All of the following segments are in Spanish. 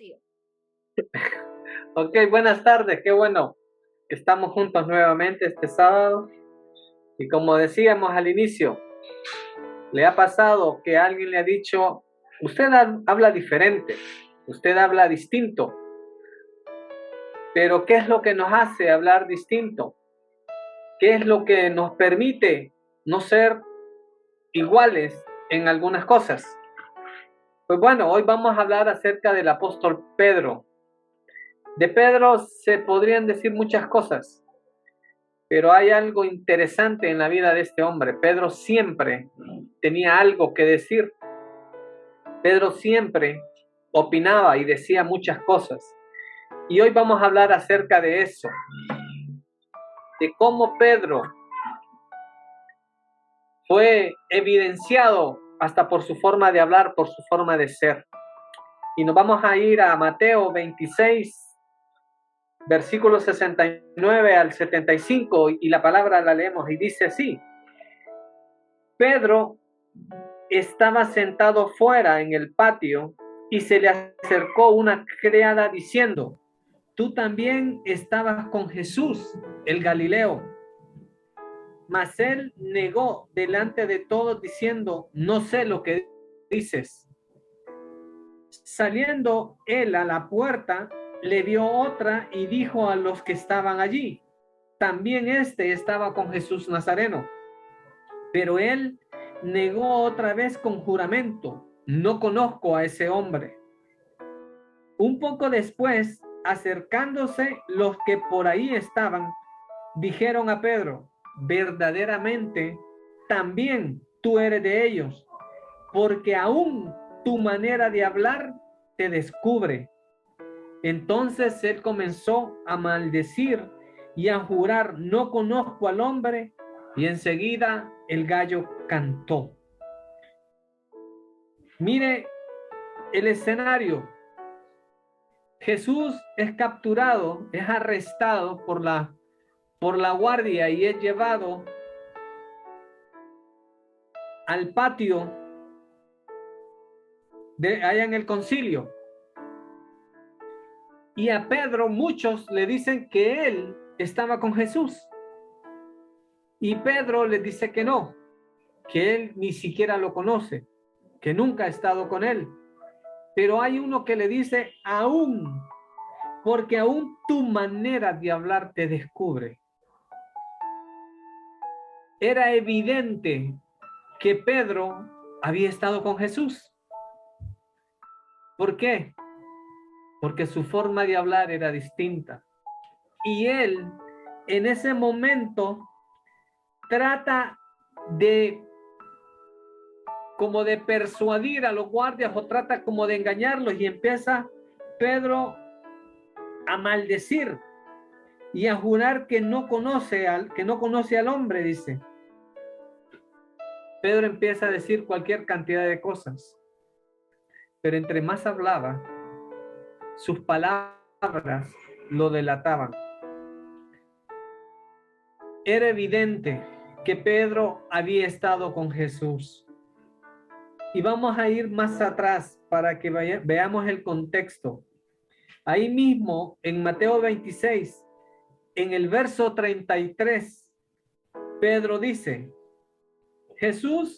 Rocío. Ok, buenas tardes, qué bueno que estamos juntos nuevamente este sábado. Y como decíamos al inicio, ¿le ha pasado que alguien le ha dicho, usted habla diferente, usted habla distinto? Pero ¿qué es lo que nos hace hablar distinto? ¿Qué es lo que nos permite no ser iguales en algunas cosas? Pues bueno, hoy vamos a hablar acerca del apóstol Pedro. De Pedro se podrían decir muchas cosas, pero hay algo interesante en la vida de este hombre. Pedro siempre tenía algo que decir. Pedro siempre opinaba y decía muchas cosas. Y hoy vamos a hablar acerca de eso, de cómo Pedro fue evidenciado hasta por su forma de hablar, por su forma de ser. Y nos vamos a ir a Mateo 26, versículos 69 al 75, y la palabra la leemos y dice así: Pedro estaba sentado fuera en el patio y se le acercó una criada diciendo, tú también estabas con Jesús, el Galileo. Mas él negó delante de todos diciendo, no sé lo que dices. Saliendo él a la puerta, le vio otra y dijo a los que estaban allí, también este estaba con Jesús Nazareno. Pero él negó otra vez con juramento, no conozco a ese hombre. Un poco después, acercándose los que por ahí estaban, dijeron a Pedro, verdaderamente, también tú eres de ellos, porque aún tu manera de hablar te descubre. Entonces él comenzó a maldecir y a jurar, no conozco al hombre, y enseguida el gallo cantó. Mire el escenario. Jesús es capturado, es arrestado por la guardia y es llevado al patio de allá en el concilio. Y a Pedro muchos le dicen que él estaba con Jesús. Y Pedro les dice que no, que él ni siquiera lo conoce, que nunca ha estado con él. Pero hay uno que le dice, aún, porque aún tu manera de hablar te descubre. Era evidente que Pedro había estado con Jesús. ¿Por qué? Porque su forma de hablar era distinta. Y él, en ese momento, trata de como de persuadir a los guardias o trata como de engañarlos y empieza Pedro a maldecir y a jurar que no conoce al hombre, dice. Pedro empieza a decir cualquier cantidad de cosas, pero entre más hablaba, sus palabras lo delataban. Era evidente que Pedro había estado con Jesús. Y vamos a ir más atrás para que veamos el contexto. Ahí mismo, en Mateo 26, en el verso 33, Pedro dice, Jesús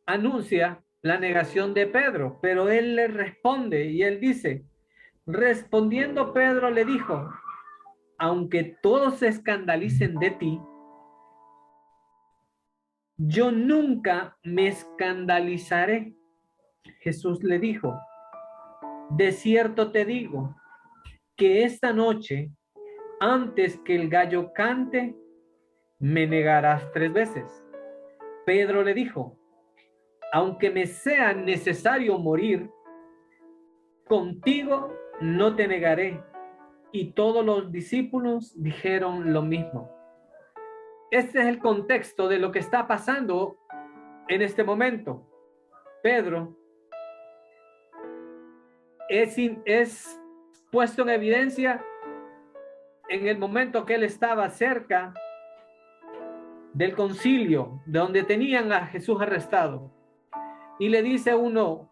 anuncia la negación de Pedro, pero él le responde y él dice, respondiendo Pedro le dijo, aunque todos se escandalicen de ti, yo nunca me escandalizaré. Jesús le dijo, de cierto te digo que esta noche, antes que el gallo cante, me negarás 3 veces. Pedro le dijo, aunque me sea necesario morir, contigo no te negaré. Y todos los discípulos dijeron lo mismo. Este es el contexto de lo que está pasando en este momento. Pedro es puesto en evidencia en el momento que él estaba cerca del concilio, de donde tenían a Jesús arrestado. Y le dice uno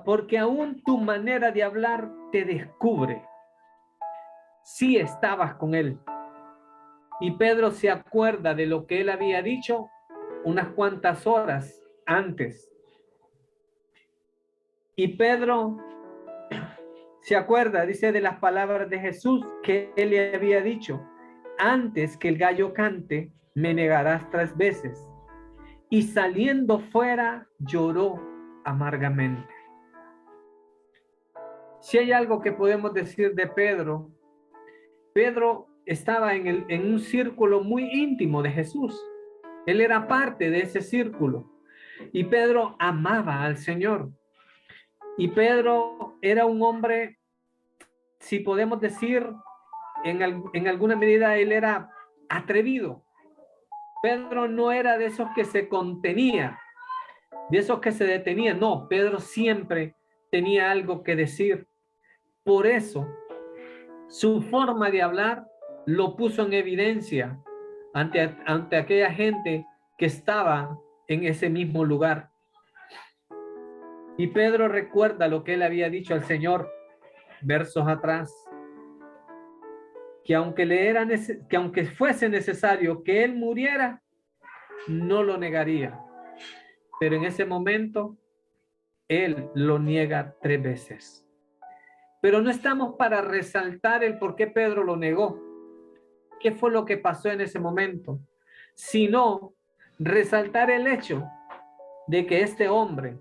porque aún tu manera de hablar te descubre si estabas con él. Y Pedro se acuerda de lo que él había dicho unas cuantas horas antes. Y Pedro se acuerda, dice, de las palabras de Jesús que él le había dicho: antes que el gallo cante, me negarás 3 veces. Y saliendo fuera, lloró amargamente. Si hay algo que podemos decir de Pedro, Pedro estaba en un círculo muy íntimo de Jesús. Él era parte de ese círculo. Y Pedro amaba al Señor. Y Pedro era un hombre, si podemos decir, en alguna medida él era atrevido. Pedro no era de esos que se contenía, de esos que se detenía. No, Pedro siempre tenía algo que decir. Por eso, su forma de hablar lo puso en evidencia ante aquella gente que estaba en ese mismo lugar. Y Pedro recuerda lo que él había dicho al Señor versos atrás, que aunque fuese necesario que él muriera, no lo negaría. Pero en ese momento, él lo niega 3 veces. Pero no estamos para resaltar el por qué Pedro lo negó, qué fue lo que pasó en ese momento, sino resaltar el hecho de que este hombre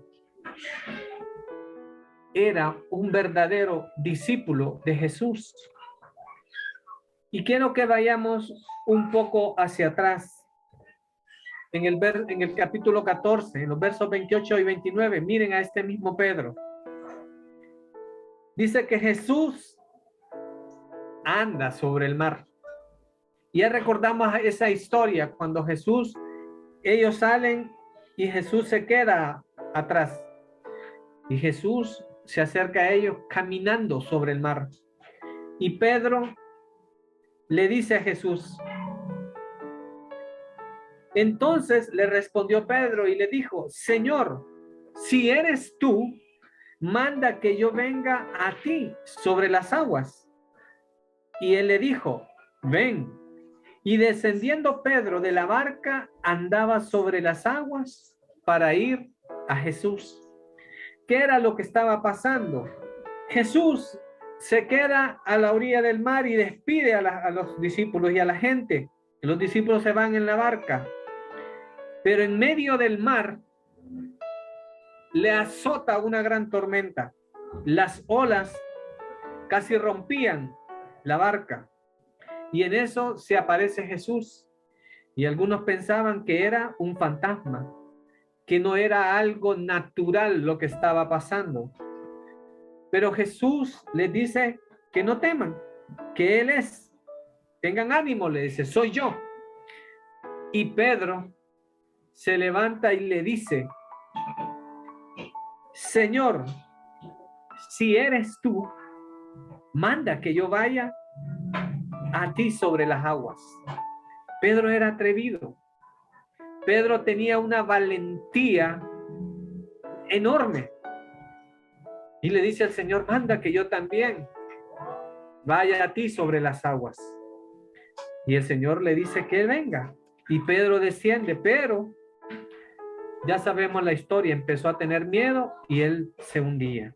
era un verdadero discípulo de Jesús. Y quiero que vayamos un poco hacia atrás. En el capítulo 14, en los versos 28 y 29, miren a este mismo Pedro. Dice que Jesús anda sobre el mar. Ya recordamos esa historia cuando ellos salen y Jesús se queda atrás. Y Jesús se acerca a ellos caminando sobre el mar. Y Pedro le dice a Jesús. Entonces le respondió Pedro y le dijo: Señor, si eres tú, manda que yo venga a ti sobre las aguas. Y él le dijo: ven. Y descendiendo Pedro de la barca, andaba sobre las aguas para ir a Jesús. ¿Qué era lo que estaba pasando? Jesús se queda a la orilla del mar y despide a los discípulos y a la gente. Los discípulos se van en la barca. Pero en medio del mar le azota una gran tormenta. Las olas casi rompían la barca. Y en eso se aparece Jesús. Y algunos pensaban que era un fantasma, que no era algo natural lo que estaba pasando. Pero Jesús les dice que no teman, que Él es. Tengan ánimo, le dice, soy yo. Y Pedro se levanta y le dice: Señor, si eres tú, manda que yo vaya a ti sobre las aguas. Pedro era atrevido. Pedro tenía una valentía enorme. Y le dice al Señor: manda que yo también vaya a ti sobre las aguas. Y el Señor le dice que él venga. Y Pedro desciende, pero ya sabemos la historia, empezó a tener miedo y él se hundía.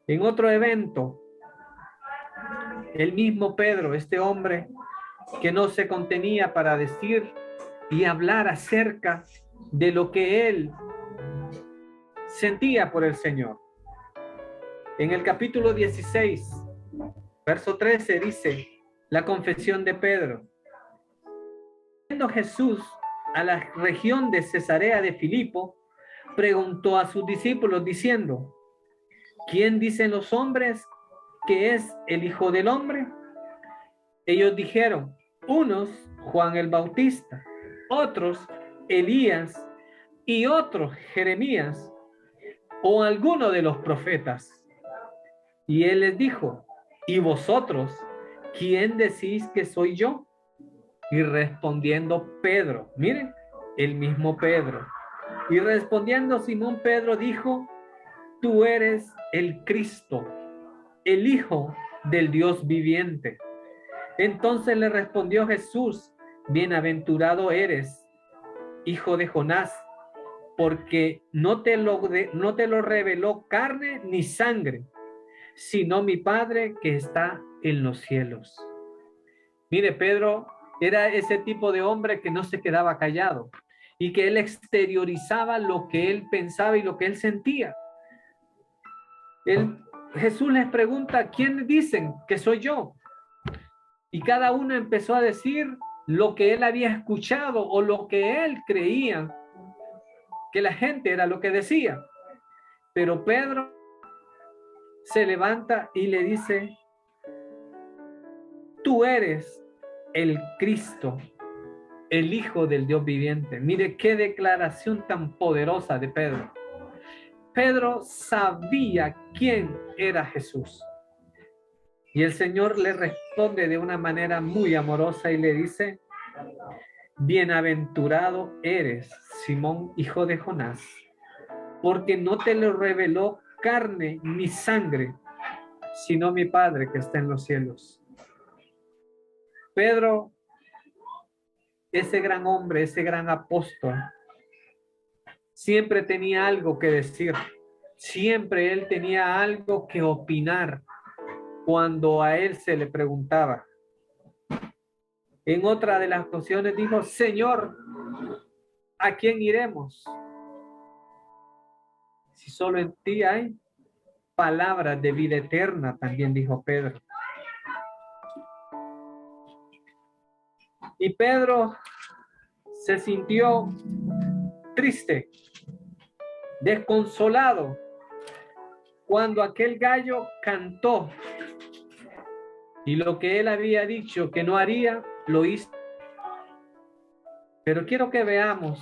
En otro evento, el mismo Pedro, este hombre que no se contenía para decir y hablar acerca de lo que él sentía por el Señor. En el capítulo 16, verso 13 dice la confesión de Pedro. Yendo Jesús a la región de Cesarea de Filipo, preguntó a sus discípulos diciendo: ¿quién dicen los hombres que es el Hijo del Hombre? Ellos dijeron: unos Juan el Bautista, otros Elías y otros Jeremías o alguno de los profetas. Y él les dijo: ¿y vosotros quién decís que soy yo? Y respondiendo Pedro, miren, el mismo Pedro, Y respondiendo Simón Pedro dijo, tú eres el Cristo, el Hijo del Dios viviente. Entonces le respondió Jesús, bienaventurado eres, hijo de Jonás, porque no te lo reveló carne ni sangre, sino mi Padre que está en los cielos. Mire, Pedro era ese tipo de hombre que no se quedaba callado y que él exteriorizaba lo que él pensaba y lo que él sentía. Jesús les pregunta, ¿quién dicen que soy yo? Y cada uno empezó a decir lo que él había escuchado o lo que él creía que la gente era lo que decía. Pero Pedro se levanta y le dice, tú eres el Cristo, el Hijo del Dios viviente. Mire qué declaración tan poderosa de Pedro. Pedro sabía quién era Jesús. Y el Señor le responde de una manera muy amorosa y le dice, bienaventurado eres, Simón, hijo de Jonás, porque no te lo reveló carne ni sangre, sino mi Padre que está en los cielos. Pedro, ese gran hombre, ese gran apóstol, siempre tenía algo que decir, siempre él tenía algo que opinar cuando a él se le preguntaba. En otra de las ocasiones dijo, Señor, ¿a quién iremos? Si solo en ti hay palabras de vida eterna, también dijo Pedro. Y Pedro se sintió triste, desconsolado, cuando aquel gallo cantó y lo que él había dicho que no haría, lo hizo. Pero quiero que veamos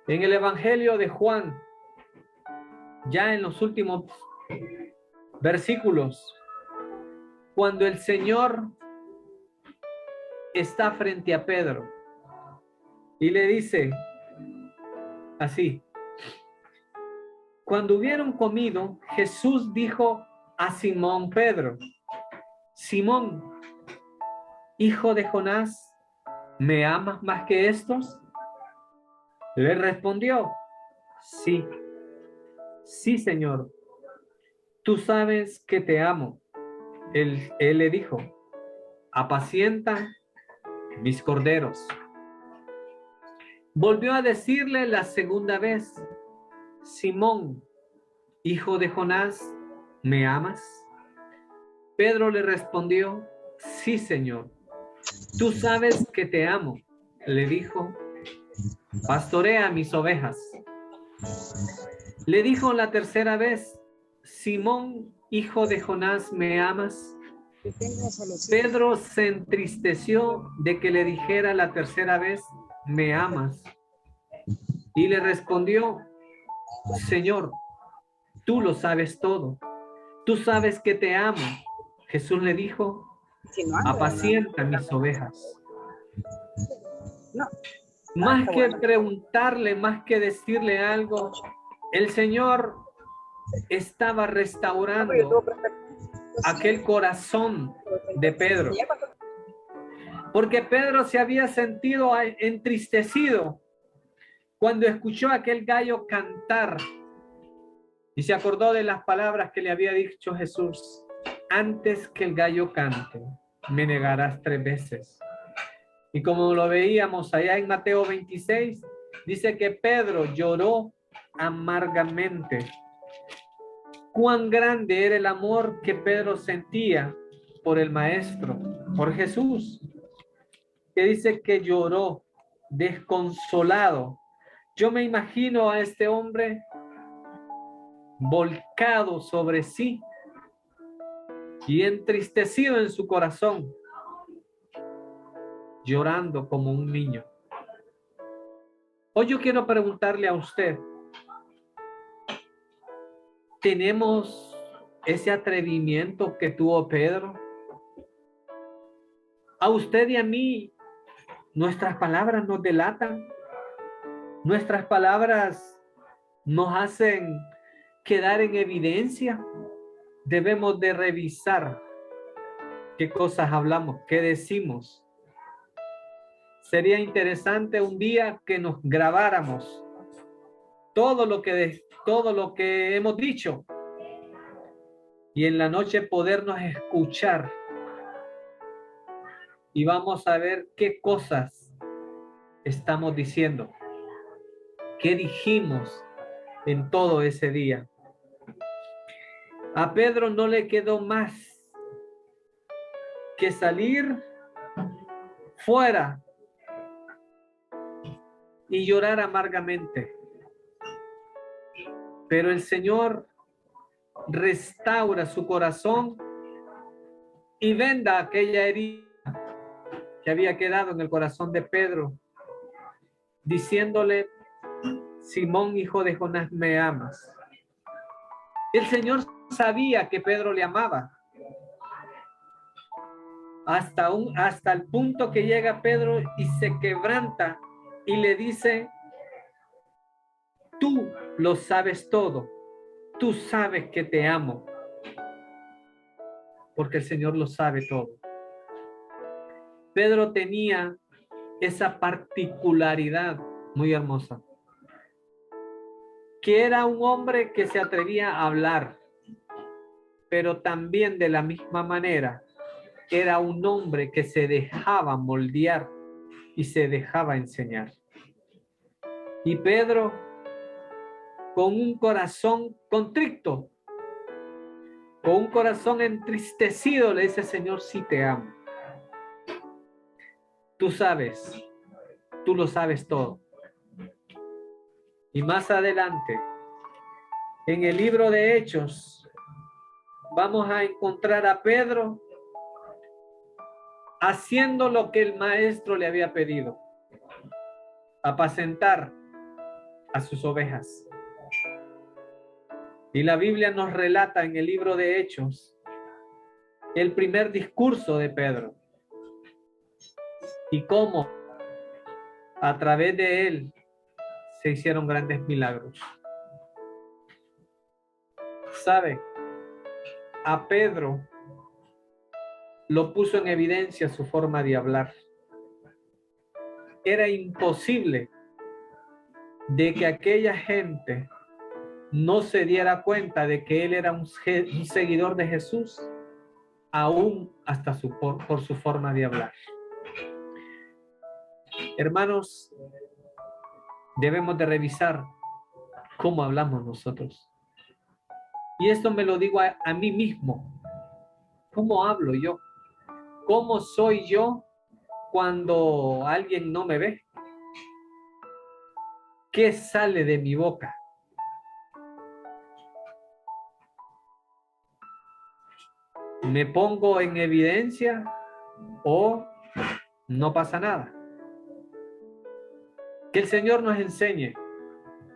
en el Evangelio de Juan, ya en los últimos versículos, cuando el Señor está frente a Pedro y le dice así, cuando hubieron comido, Jesús dijo a Simón Pedro, Simón, hijo de Jonás, ¿me amas más que estos? Le respondió, sí, sí, Señor, tú sabes que te amo. Él le dijo, apacienta mis corderos. Volvió a decirle la segunda vez, Simón, hijo de Jonás, ¿me amas? Pedro le respondió, sí, Señor, tú sabes que te amo. Le dijo, pastorea mis ovejas. Le dijo la tercera vez, Simón, hijo de Jonás, ¿me amas? Pedro se entristeció de que le dijera la tercera vez, ¿me amas? Y le respondió, Señor, tú lo sabes todo. Tú sabes que te amo. Jesús le dijo, apacienta mis ovejas. Más que preguntarle, más que decirle algo, el Señor estaba restaurando aquel corazón de Pedro. Porque Pedro se había sentido entristecido cuando escuchó a aquel gallo cantar y se acordó de las palabras que le había dicho Jesús. Antes que el gallo cante, me negarás 3 veces. Y como lo veíamos allá en Mateo 26, dice que Pedro lloró amargamente. Cuán grande era el amor que Pedro sentía por el Maestro, por Jesús, que dice que lloró desconsolado. Yo me imagino a este hombre volcado sobre sí y entristecido en su corazón, llorando como un niño. Hoy yo quiero preguntarle a usted, ¿tenemos ese atrevimiento que tuvo Pedro? A usted y a mí, nuestras palabras nos delatan. Nuestras palabras nos hacen quedar en evidencia. Debemos de revisar qué cosas hablamos, qué decimos. Sería interesante un día que nos grabáramos todo lo que hemos dicho y en la noche podernos escuchar y vamos a ver qué cosas estamos diciendo, qué dijimos en todo ese día. A Pedro no le quedó más que salir fuera y llorar amargamente. Pero el Señor restaura su corazón y venda aquella herida que había quedado en el corazón de Pedro, diciéndole: Simón, hijo de Jonás, ¿me amas? El Señor sabía que Pedro le amaba. Hasta el punto que llega Pedro y se quebranta y le dice: tú lo sabes todo, tú sabes que te amo, porque el Señor lo sabe todo. Pedro tenía esa particularidad muy hermosa, que era un hombre que se atrevía a hablar, pero también de la misma manera era un hombre que se dejaba moldear y se dejaba enseñar. Y Pedro, con un corazón contrito, con un corazón entristecido, le dice: Señor, sí te amo. Tú sabes, tú lo sabes todo. Y más adelante, en el libro de Hechos, vamos a encontrar a Pedro haciendo lo que el maestro le había pedido: apacentar a sus ovejas. Y la Biblia nos relata en el libro de Hechos el primer discurso de Pedro y cómo a través de él se hicieron grandes milagros. ¿Sabe? A Pedro lo puso en evidencia su forma de hablar. Era imposible de que aquella gente no se diera cuenta de que él era un seguidor de Jesús, aún hasta por su forma de hablar. Hermanos, debemos de revisar cómo hablamos nosotros. Y esto me lo digo a mí mismo. ¿Cómo hablo yo? ¿Cómo soy yo cuando alguien no me ve? ¿Qué sale de mi boca? ¿Me pongo en evidencia o no pasa nada? Que el Señor nos enseñe,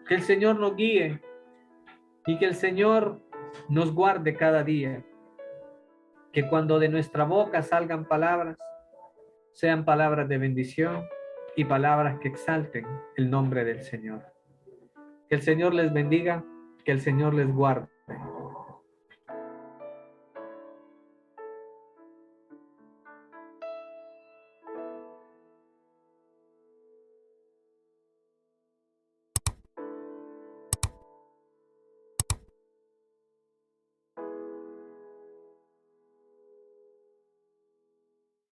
que el Señor nos guíe y que el Señor nos guarde cada día. Que cuando de nuestra boca salgan palabras, sean palabras de bendición y palabras que exalten el nombre del Señor. Que el Señor les bendiga, que el Señor les guarde.